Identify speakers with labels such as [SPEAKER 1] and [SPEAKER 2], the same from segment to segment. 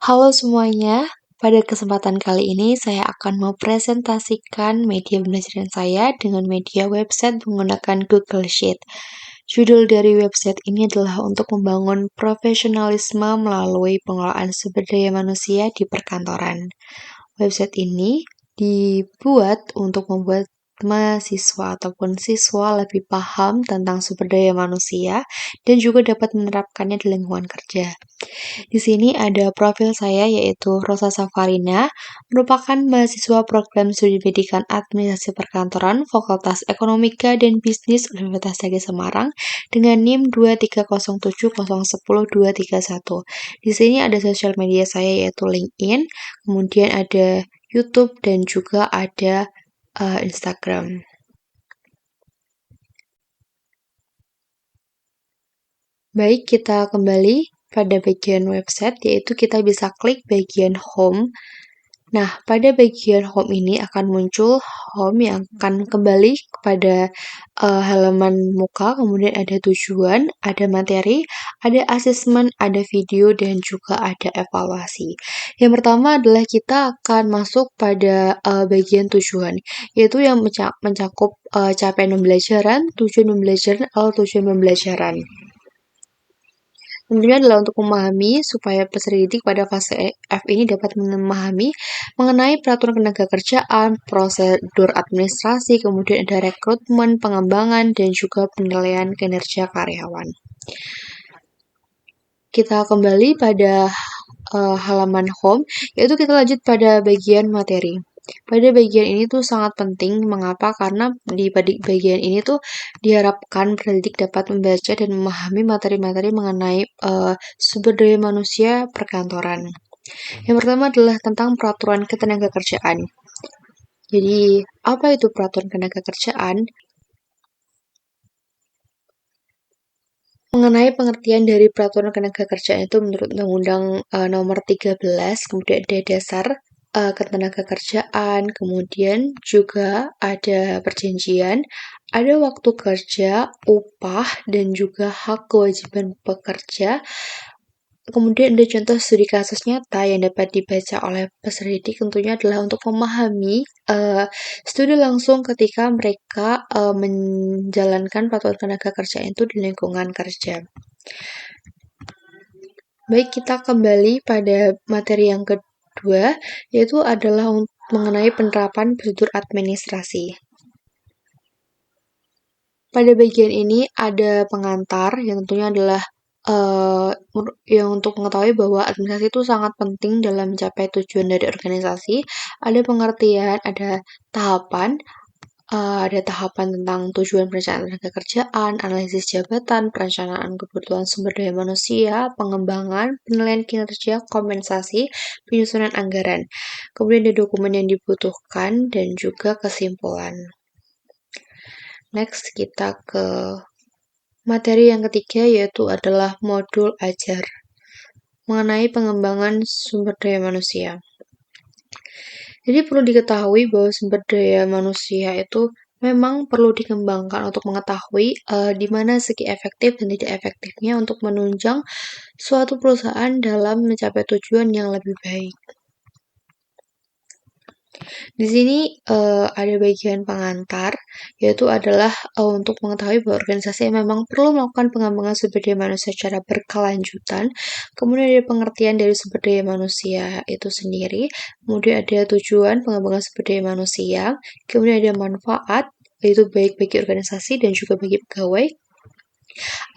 [SPEAKER 1] Halo semuanya, pada kesempatan kali ini saya akan mempresentasikan media pembelajaran saya dengan media website menggunakan Google Sheet. Judul dari website ini adalah untuk membangun profesionalisme melalui pengelolaan sumber daya manusia di perkantoran. Website ini dibuat untuk membuat mahasiswa ataupun siswa lebih paham tentang sumber daya manusia dan juga dapat menerapkannya di lingkungan kerja. Di sini ada profil saya yaitu Rosa Safarina, merupakan mahasiswa program studi pendidikan administrasi perkantoran Fakultas Ekonomika dan Bisnis Universitas Negeri Semarang dengan NIM 23070100231. Di sini ada sosial media saya yaitu LinkedIn, kemudian ada YouTube dan juga ada Instagram. Baik, kita kembali pada bagian website, yaitu kita bisa klik bagian home. Nah, pada bagian home ini akan muncul home yang akan kembali kepada halaman muka, kemudian ada tujuan, ada materi, ada asesmen, ada video, dan juga ada evaluasi. Yang pertama adalah kita akan masuk pada bagian tujuan, yaitu yang mencakup capaian pembelajaran, tujuan pembelajaran, atau tujuan pembelajaran. Tentunya adalah untuk memahami supaya peserta didik pada fase F ini dapat memahami mengenai peraturan tenaga kerjaan, prosedur administrasi, kemudian ada rekrutmen, pengembangan, dan juga penilaian kinerja karyawan. Kita kembali pada halaman home, yaitu kita lanjut pada bagian materi. Pada bagian ini tuh sangat penting, mengapa? Karena di bagian ini tuh diharapkan pendidik dapat membaca dan memahami materi-materi mengenai sumber daya manusia perkantoran. Yang pertama adalah tentang peraturan ketenagakerjaan. Jadi, apa itu peraturan ketenagakerjaan? Mengenai pengertian dari peraturan ketenagakerjaan itu menurut Undang-Undang Nomor 13, kemudian ada dasar ketenagakerjaan, kemudian juga ada perjanjian, ada waktu kerja, upah, dan juga hak kewajiban pekerja. Kemudian ada contoh studi kasus nyata yang dapat dibaca oleh peserta didik tentunya adalah untuk memahami studi langsung ketika mereka menjalankan peraturan tenaga kerja itu di lingkungan kerja. Baik, kita kembali pada materi yang kedua, yaitu adalah mengenai penerapan prosedur administrasi. Pada bagian ini ada pengantar yang tentunya adalah yang untuk mengetahui bahwa administrasi itu sangat penting dalam mencapai tujuan dari organisasi. Ada pengertian, ada tahapan, ada tahapan tentang tujuan perencanaan tenaga kerjaan, analisis jabatan, perencanaan kebutuhan sumber daya manusia, pengembangan, penilaian kinerja, kompensasi, penyusunan anggaran. Kemudian ada dokumen yang dibutuhkan dan juga kesimpulan. Next, kita ke materi yang ketiga yaitu adalah modul ajar mengenai pengembangan sumber daya manusia. Jadi perlu diketahui bahwa sumber daya manusia itu memang perlu dikembangkan untuk mengetahui di mana segi efektif dan tidak efektifnya untuk menunjang suatu perusahaan dalam mencapai tujuan yang lebih baik. Di sini ada bagian pengantar, yaitu adalah untuk mengetahui bahwa organisasi memang perlu melakukan pengembangan sumber daya manusia secara berkelanjutan. Kemudian ada pengertian dari sumber daya manusia itu sendiri. Kemudian ada tujuan pengembangan sumber daya manusia. Kemudian ada manfaat, yaitu baik bagi organisasi dan juga bagi pegawai.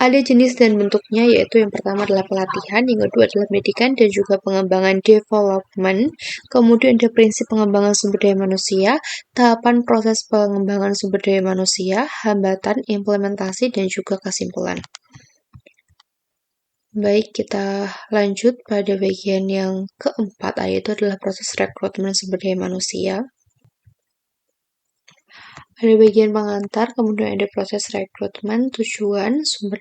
[SPEAKER 1] Ada jenis dan bentuknya, yaitu yang pertama adalah pelatihan, yang kedua adalah pendidikan dan juga pengembangan development. Kemudian ada prinsip pengembangan sumber daya manusia, tahapan proses pengembangan sumber daya manusia, hambatan implementasi dan juga kesimpulan. Baik, kita lanjut pada bagian yang keempat, yaitu adalah proses rekrutmen sumber daya manusia. Ada bagian pengantar, kemudian ada proses rekrutmen, tujuan, sumber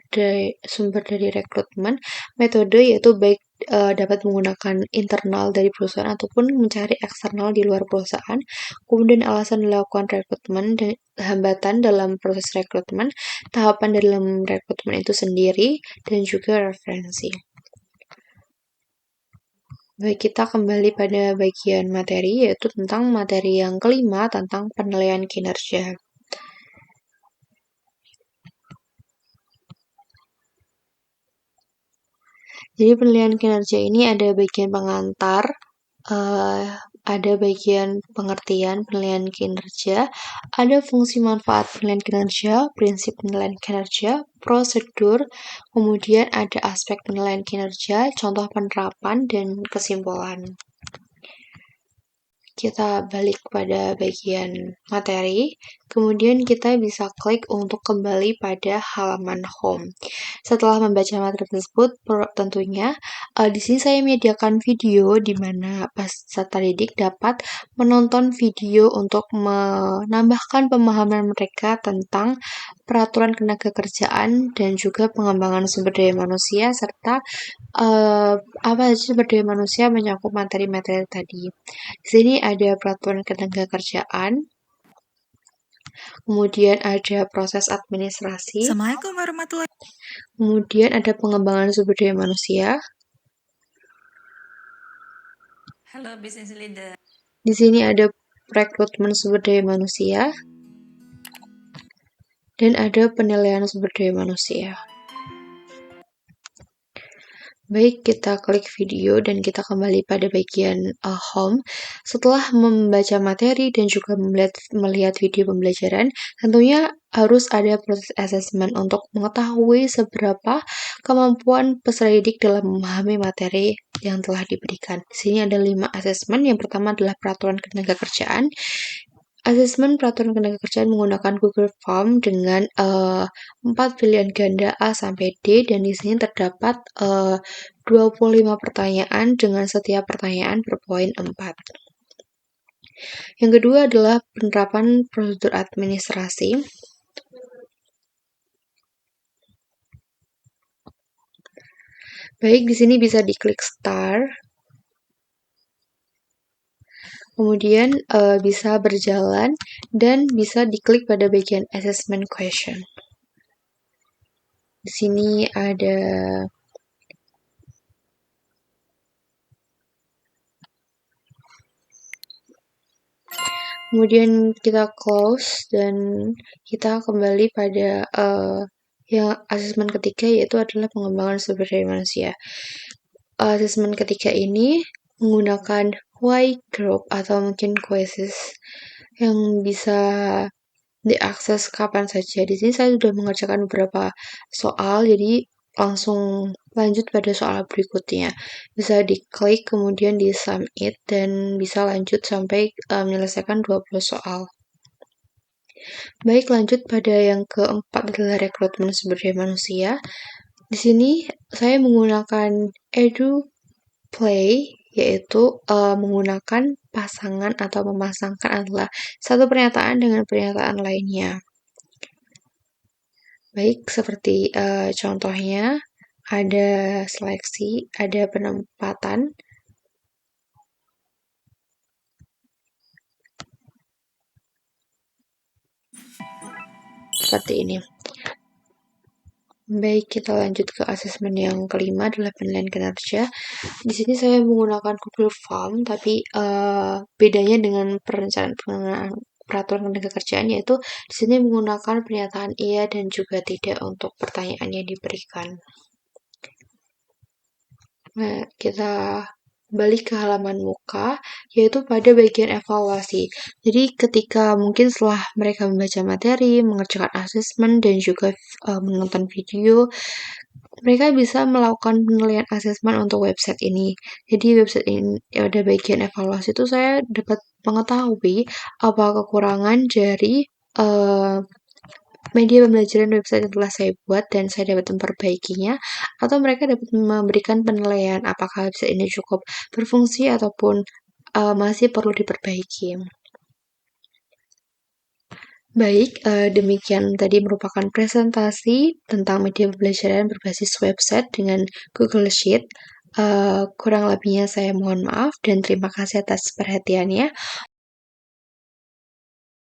[SPEAKER 1] dari rekrutmen, metode yaitu baik dapat menggunakan internal dari perusahaan ataupun mencari eksternal di luar perusahaan, kemudian alasan dilakukan rekrutmen dan hambatan dalam proses rekrutmen, tahapan dalam rekrutmen itu sendiri, dan juga referensi. Baik, kita kembali pada bagian materi, yaitu tentang materi yang kelima tentang penilaian kinerja. Jadi penilaian kinerja ini ada bagian pengantar, ada bagian pengertian penilaian kinerja, ada fungsi manfaat penilaian kinerja, prinsip penilaian kinerja, prosedur, kemudian ada aspek penilaian kinerja, contoh penerapan, dan kesimpulan. Kita balik pada bagian materi, kemudian kita bisa klik untuk kembali pada halaman home. Setelah membaca materi tersebut, tentunya di sini saya menyediakan video di mana peserta didik dapat menonton video untuk menambahkan pemahaman mereka tentang peraturan ketenaga kerjaan dan juga pengembangan sumber daya manusia serta apa saja sumber daya manusia menyangkut materi-materi tadi. Di sini ada peraturan ketenaga kerjaan, kemudian ada proses administrasi,
[SPEAKER 2] Assalamualaikum warahmatullahi wabarakatuh.
[SPEAKER 1] Kemudian ada pengembangan sumber daya manusia.
[SPEAKER 2] Halo business leader.
[SPEAKER 1] Di sini ada rekrutmen sumber daya manusia dan ada penilaian sumber daya manusia. Baik, kita klik video dan kita kembali pada bagian home. Setelah membaca materi dan juga melihat video pembelajaran, tentunya harus ada proses assessment untuk mengetahui seberapa kemampuan peserta didik dalam memahami materi yang telah diberikan. Di sini ada 5 assessment. Yang pertama adalah peraturan ketenaga kerjaan. Asesmen peraturan ketenaga kerjaan menggunakan Google Form dengan 4 pilihan ganda A sampai D, dan di sini terdapat 25 pertanyaan dengan setiap pertanyaan berpoin 4. Yang kedua adalah penerapan prosedur administrasi. Baik, di sini bisa diklik start. Kemudian bisa berjalan dan bisa diklik pada bagian assessment question. Di sini ada kemudian kita close dan kita kembali pada yang asesmen ketiga, yaitu adalah pengembangan sumber daya manusia. Asesmen ketiga ini menggunakan why group atau mungkin quizzes yang bisa diakses kapan saja. Di sini saya sudah mengerjakan beberapa soal, jadi langsung lanjut pada soal berikutnya. Bisa diklik kemudian di submit dan bisa lanjut sampai menyelesaikan 20 soal. Baik, lanjut pada yang keempat adalah rekrutmen sumber daya manusia. Di sini saya menggunakan EduPlay, yaitu menggunakan pasangan atau memasangkan adalah satu pernyataan dengan pernyataan lainnya. Baik, seperti contohnya ada seleksi, ada penempatan, seperti ini. Baik, kita lanjut ke asesmen yang kelima adalah penilaian kinerja. Di sini saya menggunakan Google Form, tapi bedanya dengan perencanaan peraturan ketenaga kerjaan, yaitu di sini menggunakan pernyataan iya dan juga tidak untuk pertanyaan yang diberikan. Nah, kita balik ke halaman muka, yaitu pada bagian evaluasi. Jadi ketika mungkin setelah mereka membaca materi, mengerjakan asesmen, dan juga menonton video, mereka bisa melakukan penilaian asesmen untuk website ini. Jadi website ini ada bagian evaluasi itu saya dapat mengetahui apa kekurangan dari media pembelajaran website yang telah saya buat dan saya dapat memperbaikinya, atau mereka dapat memberikan penilaian apakah website ini cukup berfungsi ataupun masih perlu diperbaiki. Baik, demikian tadi merupakan presentasi tentang media pembelajaran berbasis website dengan Google Sheet. Kurang lebihnya saya mohon maaf dan terima kasih atas perhatiannya.